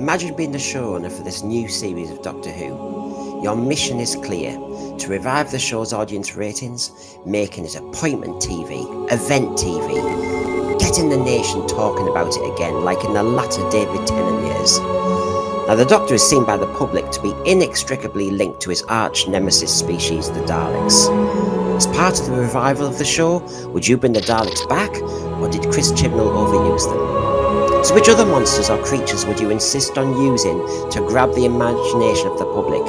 Imagine being the showrunner for this new series of Doctor Who. Your mission is clear: to revive the show's audience ratings, making it appointment TV, event TV, getting the nation talking about it again like in the latter David Tennant years. Now, the Doctor is seen by the public to be inextricably linked to his arch nemesis species, the Daleks. As part of the revival of the show, would you bring the Daleks back, or did Chris Chibnall overuse them? So which other monsters or creatures would you insist on using to grab the imagination of the public?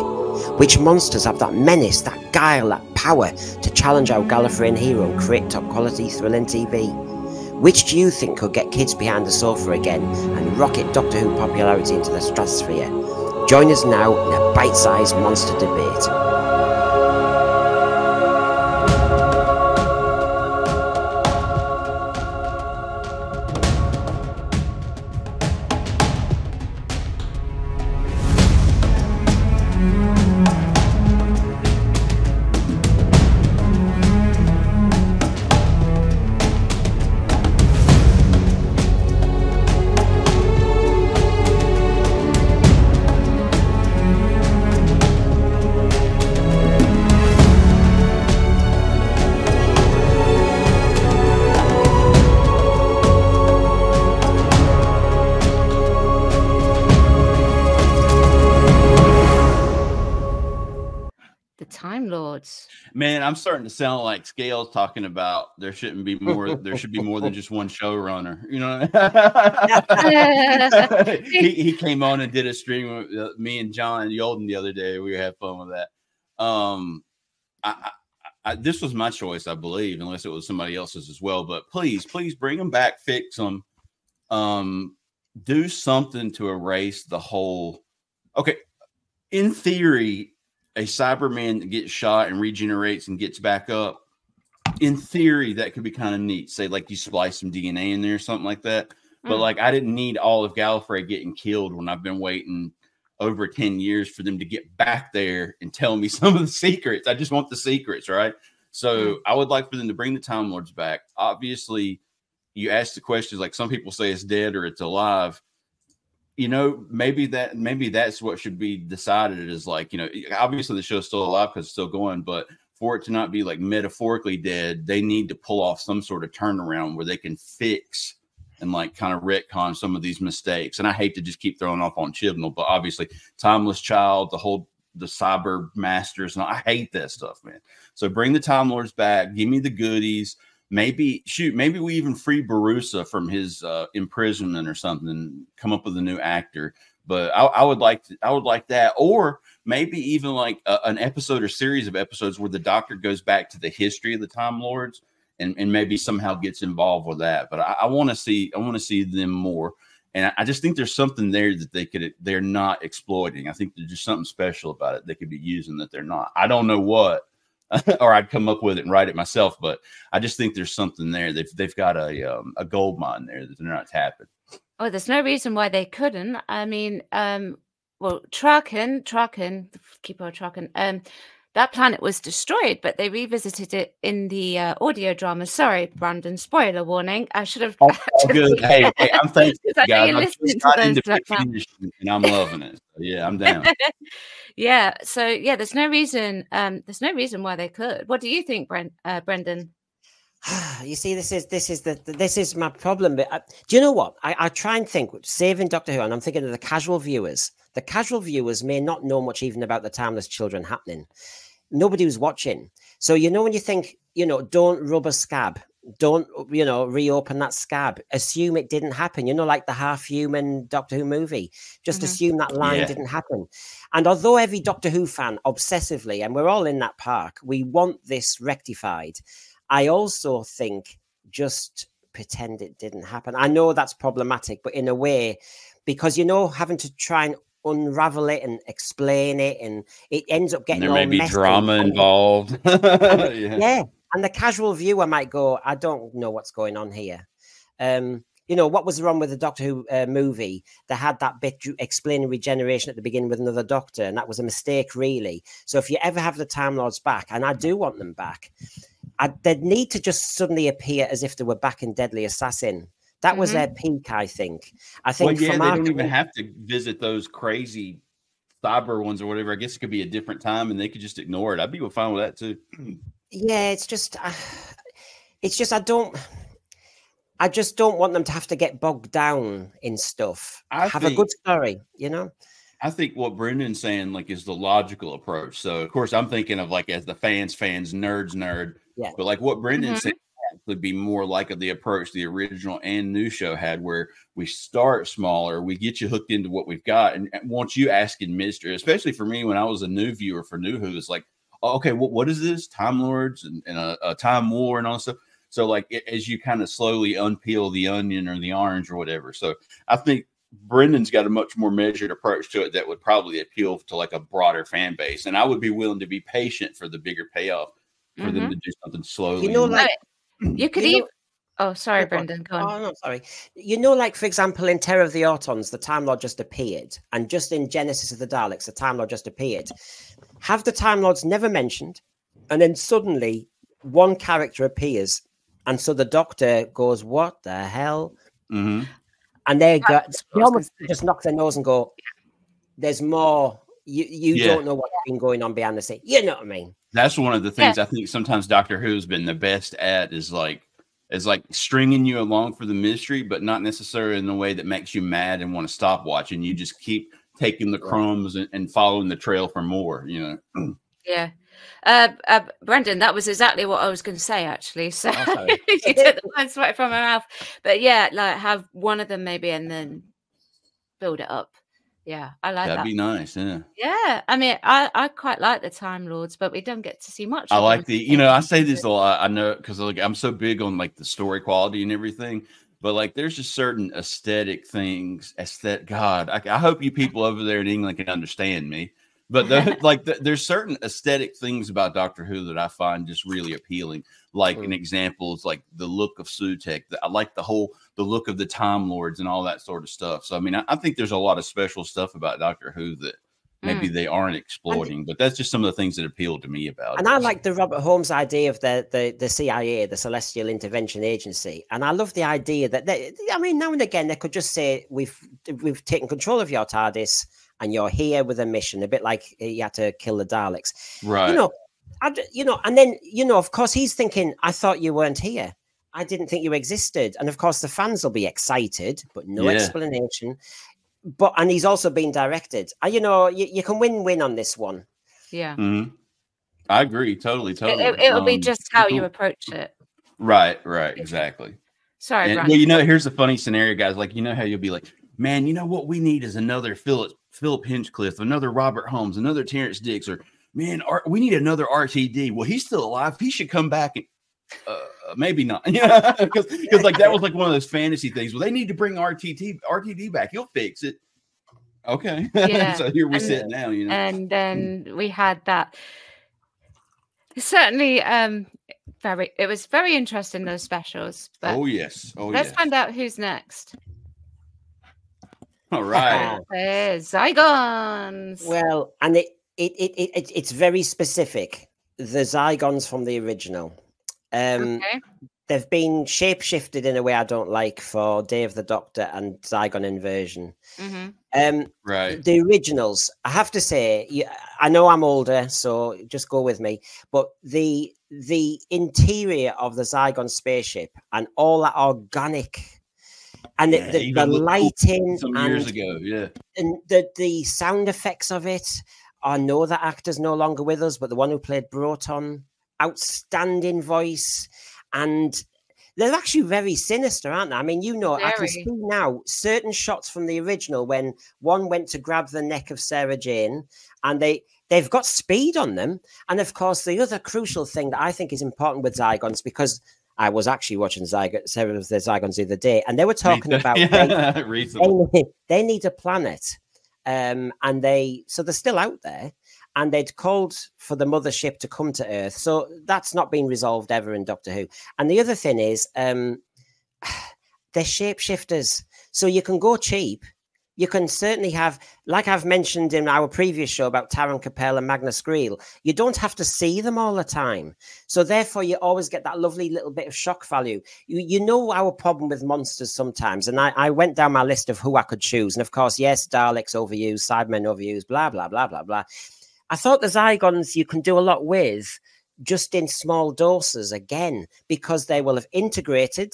Which monsters have that menace, that guile, that power to challenge our Gallifreyan hero and create top quality thrilling TV? Which do you think could get kids behind the sofa again and rocket Doctor Who popularity into the stratosphere? Join us now in a bite-sized monster debate. Man, I'm starting to sound like Scales talking about there should be more than just one showrunner. You know, he came on and did a stream with me and John Yolden the other day. We had fun with that. This was my choice, I believe, unless it was somebody else's as well. But please bring them back, fix them, do something to erase the whole. Okay, in theory, a Cyberman that gets shot and regenerates and gets back up, in theory, that could be kind of neat. Say, like, you splice some DNA in there or something like that. But, like, I didn't need all of Gallifrey getting killed when I've been waiting over 10 years for them to get back there and tell me some of the secrets. I just want the secrets, right? So I would like for them to bring the Time Lords back. Obviously, you ask the questions, like some people say it's dead or it's alive. You know, maybe that's what should be decided is, like, you know, obviously the show's still alive because it's still going, but for it to not be like metaphorically dead, they need to pull off some sort of turnaround where they can fix and like kind of retcon some of these mistakes. And I hate to just keep throwing off on Chibnall, but obviously Timeless Child, the Cyber Masters, and I hate that stuff, man. So bring the Time Lords back, give me the goodies. Maybe we even free Barusa from his imprisonment or something. Come up with a new actor, but I would like that, or maybe even like an episode or series of episodes where the Doctor goes back to the history of the Time Lords and maybe somehow gets involved with that. But I want to see them more, and I just think there's something there that they're not exploiting. I think there's just something special about it they could be using that they're not. I don't know what. Or I'd come up with it and write it myself, but I just think there's something there. They've got a gold mine there that they're not tapping. Oh, there's no reason why they couldn't. I mean, well, Traken, keep on Traken. That planet was destroyed, but they revisited it in the audio drama. Sorry, Brandon, spoiler warning. I should have. Oh, good. Hey, I'm thankful, guys. And I'm loving it. So, yeah, I'm down. Yeah. So yeah, there's no reason. There's no reason why they could. What do you think, Brendan? You see, this is my problem. But do you know what? I try and think, saving Doctor Who, and I'm thinking of the casual viewers. The casual viewers may not know much even about the Timeless Children happening. Nobody was watching. So, you know, when you think, you know, don't rub a scab, don't, you know, reopen that scab, assume it didn't happen, you know, like the half-human Doctor Who movie. Just assume that line didn't happen. And although every Doctor Who fan obsessively, and we're all in that park, we want this rectified, I also think just pretend it didn't happen. I know that's problematic, but in a way, because, you know, having to try and unravel it and explain it, and it ends up getting there may be drama involved. Yeah, and the casual viewer might go, I don't know what's going on here. You know, what was wrong with the Doctor Who movie? They had that bit explaining regeneration at the beginning with another Doctor, and that was a mistake, really. So if you ever have the Time Lords back, and I do want them back, they'd need to just suddenly appear as if they were back in Deadly Assassin That was their peak, I think. I think Well, yeah, for they don't even have to visit those crazy cyber ones or whatever. I guess it could be a different time and they could just ignore it. I'd be fine with that too. Yeah, it's just I just don't want them to have to get bogged down in stuff. Have a good story, you know? I think what Brendan's saying like is the logical approach. So of course I'm thinking of like as the fans, nerd. Yeah. But like what Brendan's saying would be more like the approach the original and new show had, where we start smaller, we get you hooked into what we've got, and once you asking mystery, especially for me when I was a new viewer for New Who, it's like, oh, okay, what is this? Time Lords and a time war and all that stuff. So like as you kind of slowly unpeel the onion or the orange or whatever. So I think Brendan's got a much more measured approach to it that would probably appeal to like a broader fan base, and I would be willing to be patient for the bigger payoff for them to do something slowly. You know, like you could even. Oh, sorry, Brendan. Go on. Oh, no, sorry. You know, like, for example, in Terror of the Autons, the Time Lord just appeared. And just in Genesis of the Daleks, the Time Lord just appeared. Have the Time Lords never mentioned? And then suddenly one character appears. And so the Doctor goes, what the hell? And they almost just knock their nose and go, there's more. You don't know what's been going on behind the scene. You know what I mean? That's one of the things I think sometimes Doctor Who's been the best at is like stringing you along for the mystery, but not necessarily in a way that makes you mad and want to stop watching. You just keep taking the crumbs and following the trail for more, you know? Yeah. Brendan, that was exactly what I was going to say, actually. So you took the words right from my mouth. But yeah, like have one of them maybe and then build it up. Yeah, I like that. That'd be nice, yeah. Yeah, I mean, I quite like the Time Lords, but we don't get to see much. I like I say this a lot. I know because like I'm so big on like the story quality and everything, but like there's just certain aesthetic things. God, I hope you people over there in England can understand me. But there's certain aesthetic things about Doctor Who that I find just really appealing. Like an example is like the look of Sutekh. I like the look of the Time Lords and all that sort of stuff. So I mean, I think there's a lot of special stuff about Doctor Who that maybe they aren't exploiting, but that's just some of the things that appeal to me about it. And I like the Robert Holmes idea of the CIA, the Celestial Intervention Agency. And I love the idea that I mean, now and again they could just say we've taken control of your TARDIS. And you're here with a mission, a bit like you had to kill the Daleks, right? And then of course he's thinking, I thought you weren't here. I didn't think you existed. And of course the fans will be excited, but no explanation. And he's also been directed. You can win on this one. Yeah, I agree, totally. It'll be just how you approach it. Right, exactly. Sorry, well, here's a funny scenario, guys. Like, how you'll be like, man, you know what we need is another Philip Hinchcliffe, another Robert Holmes, another Terrence Dicks, or man, we need another RTD. Well, he's still alive. He should come back. And, maybe not. Yeah, because like that was like one of those fantasy things. Well, they need to bring RTD back. He'll fix it. Okay. Yeah. So here we sit now. And then we had that. Certainly, it was very interesting, those specials. But let's find out who's next. All right. Zygons. Well, and it's very specific. The Zygons from the original. They've been shape-shifted in a way I don't like for Day of the Doctor and Zygon Inversion. Right. The originals, I have to say, I know I'm older, so just go with me. But the interior of the Zygon spaceship and all that organic. And the lighting some years ago, and the sound effects of it. I know that actor's no longer with us, but the one who played Broton, outstanding voice, and they're actually very sinister, aren't they? I mean, I can see now certain shots from the original when one went to grab the neck of Sarah Jane, and they've got speed on them, and of course the other crucial thing that I think is important with Zygons, because I was actually watching Sarah of the Zygons the other day, and they were talking about they need a planet, and so they're still out there, and they'd called for the mothership to come to Earth. So that's not been resolved ever in Doctor Who. And the other thing is, they're shapeshifters, so you can go cheap. You can certainly have, like I've mentioned in our previous show about Taron Capel and Magnus Greel, you don't have to see them all the time. So therefore, you always get that lovely little bit of shock value. You know our problem with monsters sometimes. And I went down my list of who I could choose. And of course, yes, Daleks overused, Cybermen overused, blah, blah, blah, blah, blah. I thought the Zygons you can do a lot with just in small doses again, because they will have integrated.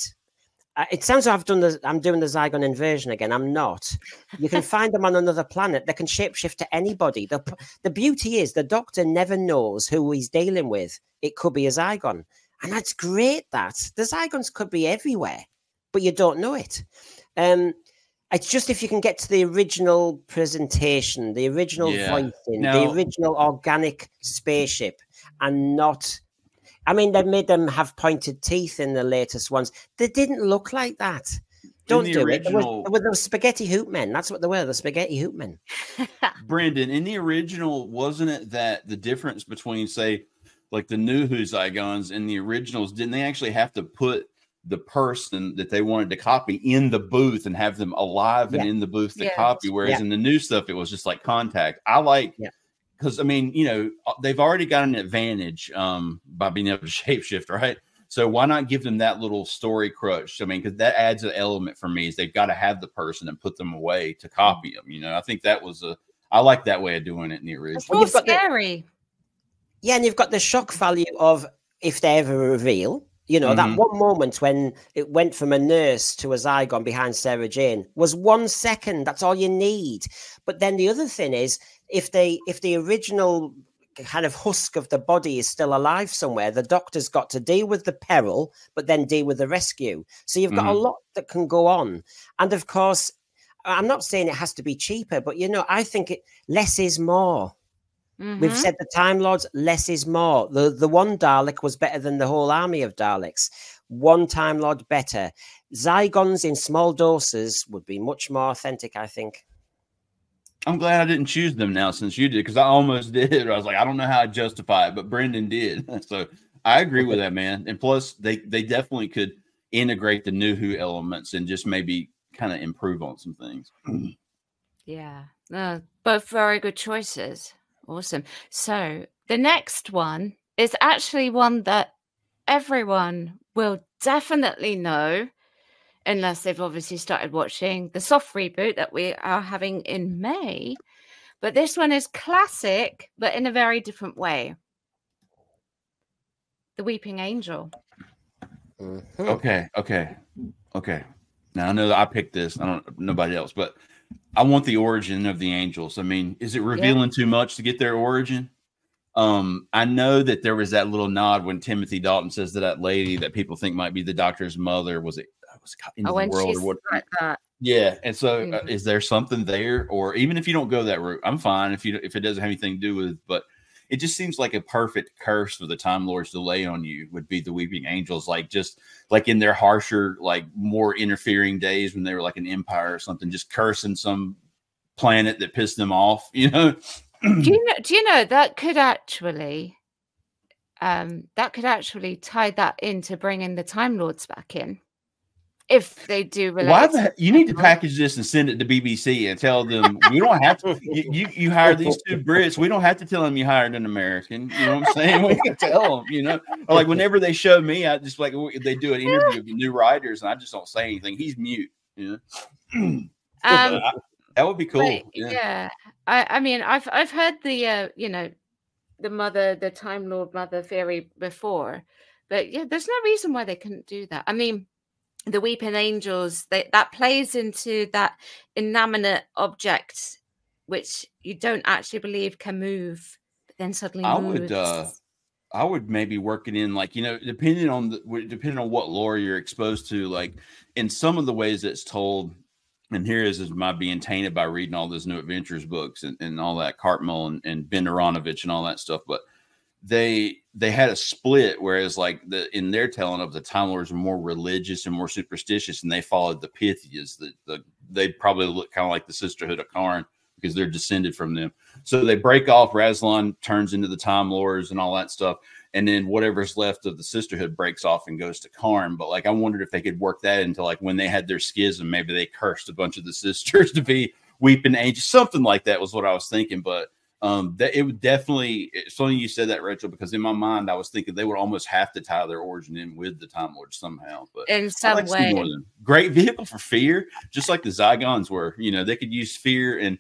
It sounds like I'm doing the Zygon inversion again. I'm not. You can find them on another planet. They can shapeshift to anybody. The beauty is the Doctor never knows who he's dealing with. It could be a Zygon. And that's great that. The Zygons could be everywhere, but you don't know it. It's just if you can get to the original presentation, the original voicing, the original organic spaceship, and not... I mean, they made them have pointed teeth in the latest ones. They didn't look like that. Don't do it. They were the spaghetti hoop men. That's what they were, the spaghetti hoop men. Brendan, in the original, wasn't it that the difference between, say, like the new Who Zygons and the originals, didn't they actually have to put the person that they wanted to copy in the booth and have them alive and in the booth to copy? Whereas in the new stuff, it was just like contact. I like... Because, I mean, you know, they've already got an advantage by being able to shapeshift, right? So why not give them that little story crutch? I mean, because that adds an element for me is they've got to have the person and put them away to copy them. You know, I think that was I like that way of doing it in the original. It's more scary. And you've got the shock value of if they ever reveal. You know, that one moment when it went from a nurse to a Zygon behind Sarah Jane was 1 second. That's all you need. But then the other thing is, if the original kind of husk of the body is still alive somewhere, the Doctor's got to deal with the peril, but then deal with the rescue. So you've got a lot that can go on. And of course, I'm not saying it has to be cheaper, but, you know, I think less is more. We've said the Time Lords, less is more. The one Dalek was better than the whole army of Daleks. One Time Lord better. Zygons in small doses would be much more authentic, I think. I'm glad I didn't choose them now since you did, because I almost did. I was like, I don't know how to justify it, but Brendan did. So I agree with that, man. And plus, they definitely could integrate the new Who elements and just maybe kind of improve on some things. Yeah, both very good choices. Awesome. So the next one is actually one that everyone will definitely know, unless they've obviously started watching the soft reboot that we are having in May. But this one is classic, but in a very different way. The Weeping Angel. Okay. Now I know that I picked this. I don't nobody else, but I want the origin of the angels. I mean, is it revealing too much to get their origin? I know that there was that little nod when Timothy Dalton says to that lady that people think might be the Doctor's mother. Was it in the world or what? Like that. Yeah. And so is there something there? Or even if you don't go that route, I'm fine if it doesn't have anything to do with, but it just seems like a perfect curse for the Time Lords to lay on you would be the Weeping Angels, like just like in their harsher, like more interfering days when they were like an empire or something, just cursing some planet that pissed them off, you know? Do you know that could actually tie that into bringing the Time Lords back in? If they do relate. You need to package this and send it to BBC and tell them we don't have to. You hire these two Brits. We don't have to tell them you hired an American. You know what I'm saying? We can tell them. You know, or like whenever they show me, I just like they do an interview with new writers, and I just don't say anything. He's mute. You know, that would be cool. Yeah. I mean, I've heard the the Time Lord mother theory before, but yeah, there's no reason why they couldn't do that. I mean, the Weeping Angels, that plays into that inanimate object, which you don't actually believe can move, but then suddenly moves. I would maybe work it in, like, you know, depending on what lore you're exposed to, like in some of the ways it's told. And here is my being tainted by reading all those New Adventures books and all that, Cartmel and Ben Aronovich and all that stuff, but they had a split, whereas like in their telling of the Time Lords were more religious and more superstitious, and they followed the Pythias. They probably look kind of like the Sisterhood of Karn because they're descended from them. So they break off. Rassilon turns into the Time Lords and all that stuff, and then whatever's left of the Sisterhood breaks off and goes to Karn. But like I wondered if they could work that into like when they had their schism, maybe they cursed a bunch of the sisters to be weeping angel, something like that was what I was thinking. But that it would definitely. It's funny you said that, Rachel, because in my mind I was thinking they would almost have to tie their origin in with the Time Lord somehow. But in some way, more than great vehicle for fear, just like the Zygons were. You know, they could use fear and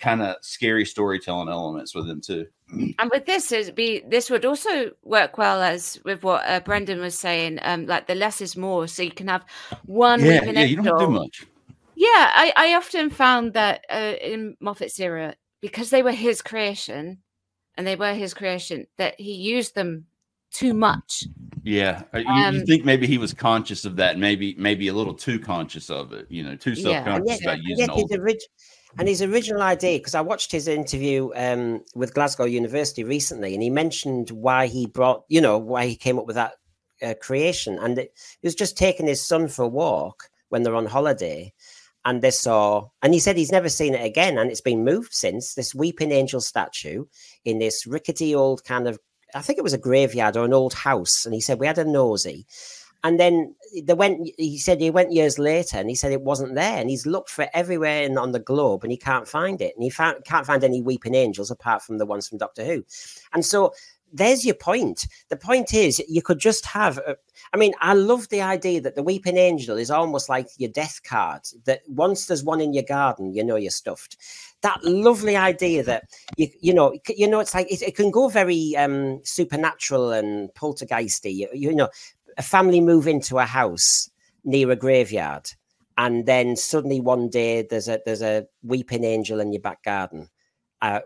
kind of scary storytelling elements with them too. And with this, this would also work well as with what Brendan was saying. Like the less is more, so you can have one. Yeah, you don't have to do much. Yeah, I often found that in Moffat's era, because they were his creation, that he used them too much. Yeah, you think maybe he was conscious of that, maybe a little too conscious of it. You know, too self-conscious about using old. And his original idea, because I watched his interview with Glasgow University recently, and he mentioned why he came up with that creation, and it was just taking his son for a walk when they're on holiday. And they saw, and he said he's never seen it again. And it's been moved since, this weeping angel statue in this rickety old kind of, I think it was a graveyard or an old house. And he said, we had a nosy. And then he said he went years later and he said it wasn't there. And he's looked for everywhere on the globe and he can't find it. And he can't find any weeping angels apart from the ones from Doctor Who. And so there's your point. The point is you could just have, I love the idea that the weeping angel is almost like your death card, that once there's one in your garden, you know you're stuffed. That lovely idea that, it's like, it can go very supernatural and poltergeisty. A family move into a house near a graveyard and then suddenly one day there's a weeping angel in your back garden.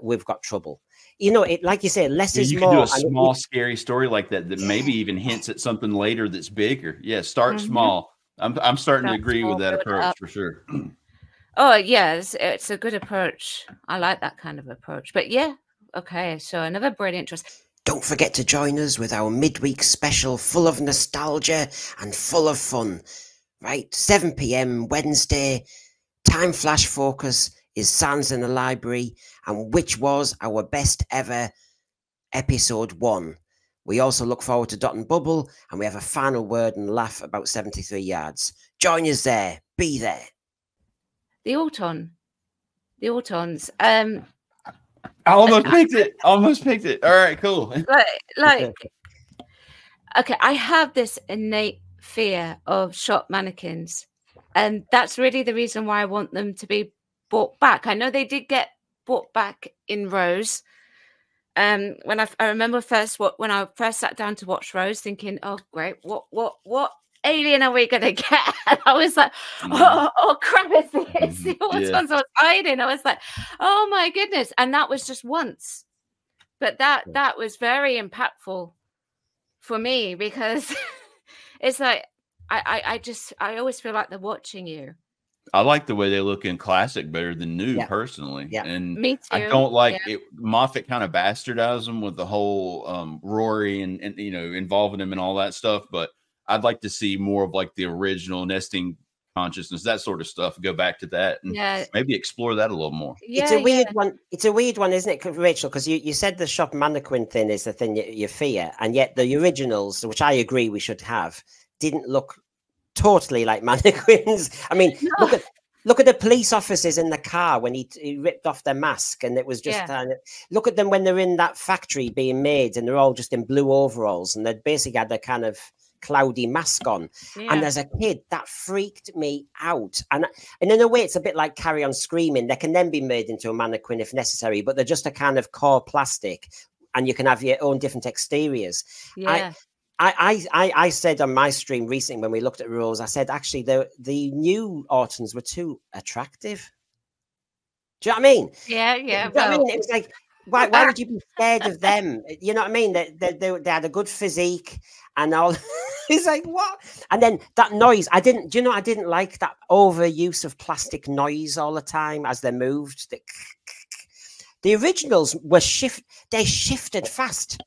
We've got trouble. Like you say, less is more. You can do a small, scary story like that maybe even hints at something later that's bigger. Yeah, start small. I'm starting to agree with that approach for sure. Oh, yeah, it's a good approach. I like that kind of approach. But yeah, okay, so another brilliant choice. Don't forget to join us with our midweek special full of nostalgia and full of fun. Right, 7 p.m. Wednesday, Time Flash Focus is Sounds in the Library, and which was our best ever episode 1. We also look forward to Dot and Bubble, and we have a final word and laugh about 73 yards. Join us there. Be there. The Autons. I almost picked it. All right, cool. Okay, I have this innate fear of shop mannequins, and that's really the reason why I want them to be brought back. I know they did get brought back in Rose. When I remember when I first sat down to watch Rose, thinking, "Oh, great! What alien are we gonna get?" And I was like, "Oh crap! It's the Autons I was hiding." I was like, "Oh my goodness!" And that was just once, but that was very impactful for me because it's like I always feel like they're watching you. I like the way they look in classic better than new, personally. Yeah, and me too. I don't like it. Moffat kind of bastardized them with the whole Rory and involving him and all that stuff. But I'd like to see more of like the original nesting consciousness, that sort of stuff. Go back to that and maybe explore that a little more. It's a weird one. It's a weird one, isn't it, Rachel? Because you said the shop mannequin thing is the thing you fear, and yet the originals, which I agree we should have, didn't look totally like mannequins. I mean, look at the police officers in the car when he ripped off their mask, and it was just look at them when they're in that factory being made, and they're all just in blue overalls, and they basically had their kind of cloudy mask on. And as a kid, that freaked me out. And in a way, it's a bit like Carry On Screaming. They can then be made into a mannequin if necessary, but they're just a kind of core plastic, and you can have your own different exteriors. I said on my stream recently when we looked at Rose, I said actually the new Autons were too attractive. Do you know what I mean? Yeah. You know what I mean? It was like, why would you be scared of them? You know what I mean? They had a good physique and all. It's like, what? And then that noise, I didn't like that overuse of plastic noise all the time as they moved. The originals were they shifted fast.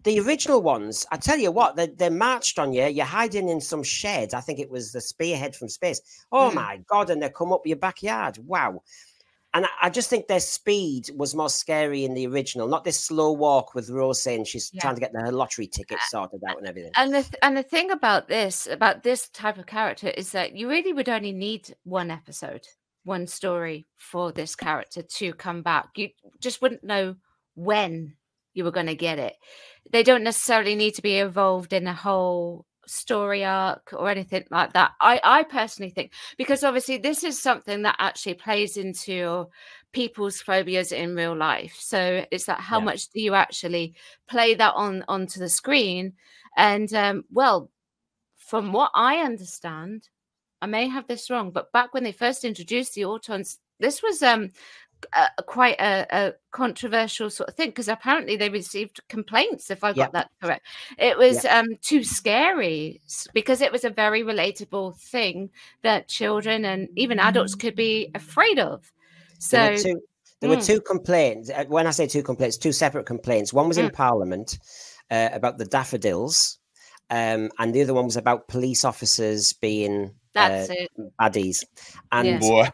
The original ones, I tell you what, they marched on you. You're hiding in some shed. I think it was the Spearhead from space. Oh, my God. And they come up your backyard. Wow. And I just think their speed was more scary in the original, not this slow walk with Rose saying she's trying to get her lottery ticket sorted out and everything. And the thing about this type of character is that you really would only need one episode. one story for this character to come back. You just wouldn't know when you were going to get it. They don't necessarily need to be involved in a whole story arc or anything like that. I personally think, because obviously this is something that actually plays into people's phobias in real life. So it's like, how much do you actually play that onto the screen? And well, from what I understand, I may have this wrong, but back when they first introduced the Autons, this was quite a controversial sort of thing, because apparently they received complaints, if I got that correct. It was too scary, because it was a very relatable thing that children and even adults could be afraid of. So there were two complaints. When I say two complaints, two separate complaints. One was in Parliament about the daffodils, and the other one was about police officers being baddies. And boy,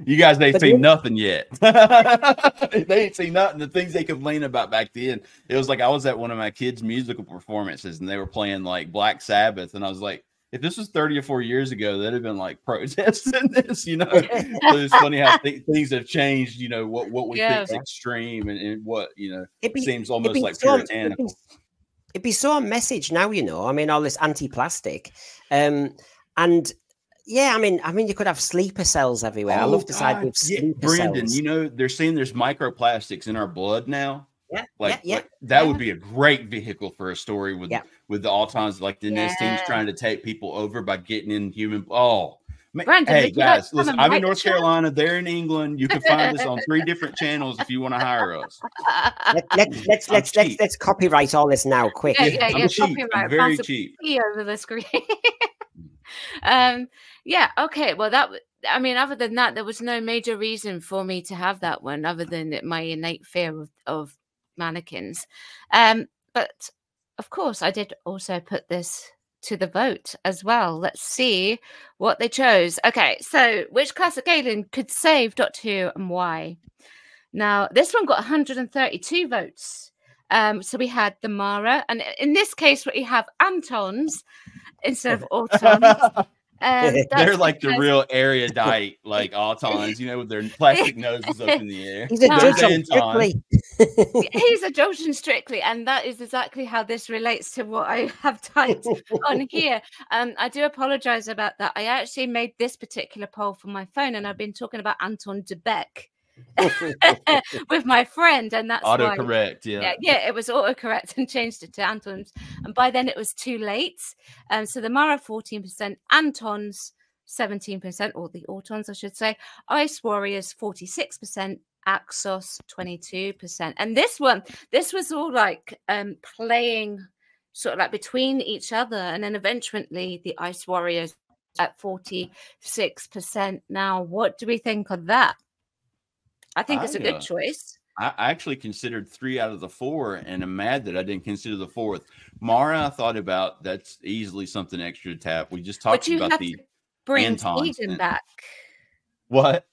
you guys ain't seen nothing yet. They ain't seen nothing. The things they complained about back then, it was like I was at one of my kids' musical performances and they were playing like Black Sabbath, and I was like, if this was 30 or 40 years ago, that'd have been like protesting this, you know. So it's funny how things have changed, you know, what we think is extreme and what, you know, seems almost like puritanical. It'd be so on message now, you know. I mean, all this anti-plastic, and yeah, I mean, you could have sleeper cells everywhere. I love the side with sleeper Brandon, cells. you know, they're saying there's microplastics in our blood now. Like that would be a great vehicle for a story with the Autons, like the NES team's trying to take people over by getting in human. Brandon, hey guys, listen, I'm in North Carolina, they're in England. You can find us on 3 different channels if you want to hire us. Let's copyright all this now, quick. I'm cheap. I'm very cheap. Over the screen. Okay. Well, I mean, other than that, there was no major reason for me to have that one, other than my innate fear of mannequins. But of course, I did also put this to the vote as well. Let's see what they chose. Okay, so which classic alien could save Doctor Who and why? Now, this one got 132 votes. So we had the Mara, and in this case, we have Antons instead of Autons. They're like the real erudite, like Autons, you know, with their plastic noses up in the air. He's a Jojen Strictly. He's a Jojen Strictly, and that is exactly how this relates to what I have typed on here. I do apologize about that. I actually made this particular poll for my phone, and I've been talking about Anton de Beck with my friend, and that's autocorrect. It was autocorrect and changed it to Antons, and by then it was too late. So the Mara 14%, Antons 17%, or the Autons I should say, Ice Warriors 46%, Axos 22%. And this was all like playing sort of like between each other, and then eventually the Ice Warriors at 46%. Now, what do we think of that? I think it's a good choice. I actually considered 3 out of the 4, and I'm mad that I didn't consider the 4th. Mara, I thought about, that's easily something extra to tap. We just talked about the bring Tegan back. What?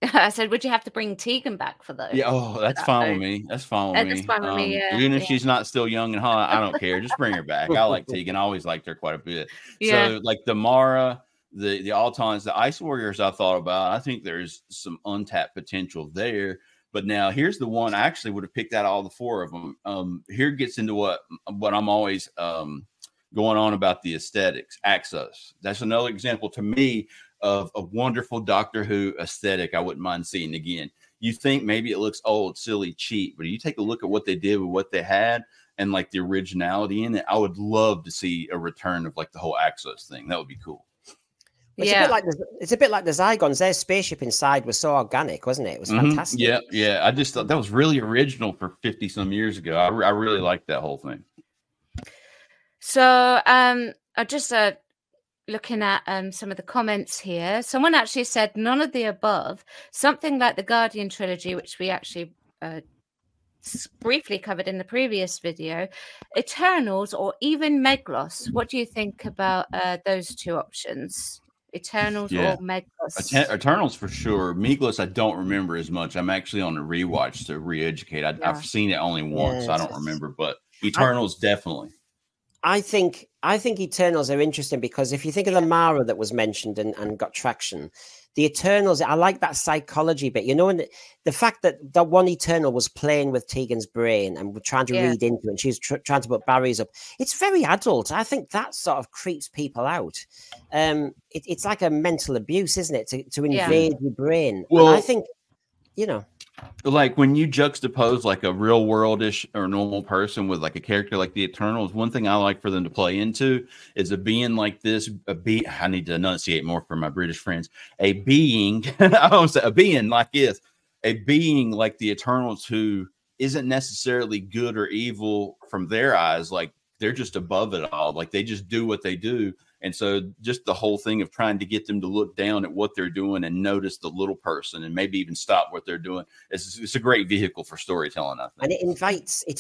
I said, would you have to bring Tegan back for those? Yeah, that's fine with me. That's fine with me. That's fine with me, yeah. Even if she's not still young and hot, I don't care. Just bring her back. I like Tegan. I always liked her quite a bit. Yeah. So, like the Mara, the Autons, the Ice Warriors I thought about, I think there's some untapped potential there. But now here's the one I actually would have picked out all the 4 of them. Here gets into what I'm always going on about the aesthetics. Axos. That's another example to me of a wonderful Doctor Who aesthetic I wouldn't mind seeing again. You think maybe it looks old, silly, cheap, but you take a look at what they did with what they had and like the originality in it, I would love to see a return of like the whole Axos thing. That would be cool. It's a bit like the Zygons. Their spaceship inside was so organic, wasn't it? It was fantastic. Yeah. I just thought that was really original for 50 some years ago. I really liked that whole thing. So I just looking at some of the comments here. Someone actually said none of the above. Something like the Guardian trilogy, which we actually briefly covered in the previous video, Eternals, or even Meglos. What do you think about those 2 options? Eternals or Meglos? Eternals for sure. Meglos, I don't remember as much. I'm actually on a rewatch to re-educate. I've seen it only once. I don't remember, but Eternals definitely. I think Eternals are interesting because if you think of the Mara that was mentioned and got traction, the Eternals, I like that psychology bit, you know, and the fact that that one Eternal was playing with Tegan's brain and trying to read into it, and she was trying to put barriers up. It's very adult. I think that sort of creeps people out. It's like a mental abuse, isn't it, to invade your brain? Well, and I think, you know, like when you juxtapose like a real worldish or normal person with like a character like the Eternals, one thing I like for them to play into is a being like this. I need to enunciate more for my British friends. A being, I don't say a being like this, a being like the Eternals who isn't necessarily good or evil from their eyes. Like they're just above it all. Like they just do what they do. And so just the whole thing of trying to get them to look down at what they're doing and notice the little person and maybe even stop what they're doing. It's a great vehicle for storytelling, I think. And it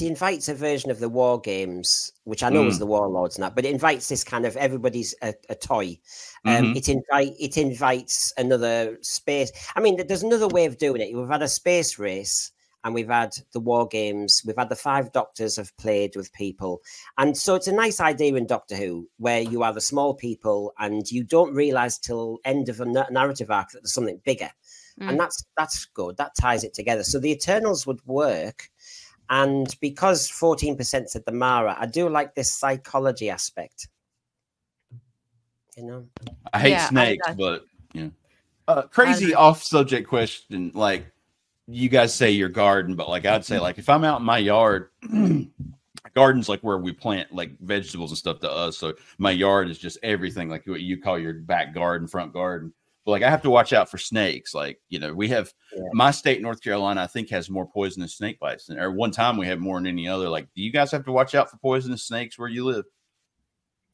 invites a version of the war games, which I know was the Warlords now, but it invites this kind of everybody's a toy. It invites another space. I mean, there's another way of doing it. We've had a space race. And we've had the war games. We've had the 5 Doctors have played with people. And so it's a nice idea in Doctor Who where you are the small people and you don't realize till end of a narrative arc that there's something bigger. And that's good. That ties it together. So the Eternals would work. And because 14% said the Mara, I do like this psychology aspect. You know? I hate snakes, but, you know. Crazy off-subject question, like, you guys say your garden, but like I'd say, like if I'm out in my yard, garden's like where we plant like vegetables and stuff to us. So my yard is just everything, like what you call your back garden, front garden. But like I have to watch out for snakes. Like, you know, we have my state, North Carolina, I think has more poisonous snake bites than, or one time we had more than any other. Like, do you guys have to watch out for poisonous snakes where you live?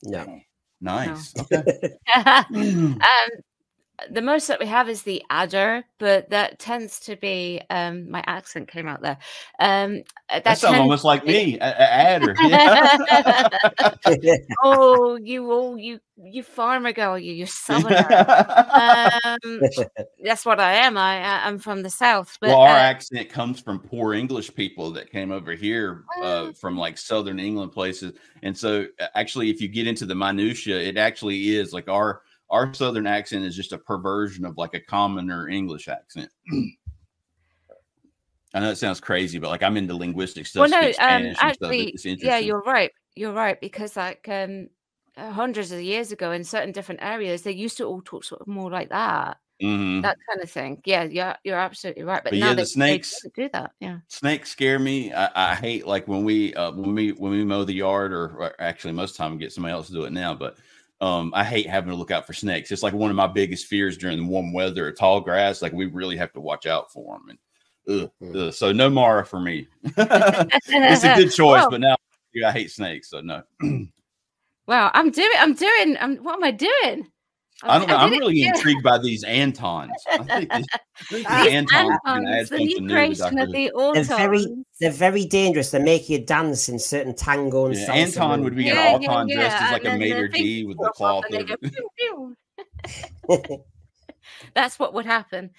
No. Nice. No. Okay. The most that we have is the adder, but that tends to be my accent came out there. That sounds almost like me, adder. Oh, you farmer girl, you southerner. That's what I am. I'm from the South. But, well, our accent comes from poor English people that came over here from like Southern England places. And so actually, if you get into the minutia, it actually is like our Southern accent is just a perversion of like a commoner English accent. I know it sounds crazy, but like I'm into linguistics stuff. Well, no, Spanish actually, and stuff. yeah, you're right. You're right, because like hundreds of years ago in certain different areas, they used to all talk sort of more like that. That kind of thing. Yeah, you're absolutely right. But now yeah, the snakes do that. Yeah, snakes scare me. I hate like when we mow the yard, or actually most of the time we get somebody else to do it now, but I hate having to look out for snakes. It's like one of my biggest fears during the warm weather or tall grass. Like we really have to watch out for them. And so no Mara for me. It's a good choice, but now I hate snakes, so no. Wow, what am I doing? I don't know. I'm really intrigued by these Antons. I think these Antons, the new creation of the Autons. They're very dangerous. They make you dance in certain tango and salsa. Anton would be an Auton dressed as like a maitre d' with the cloth. That's what would happen.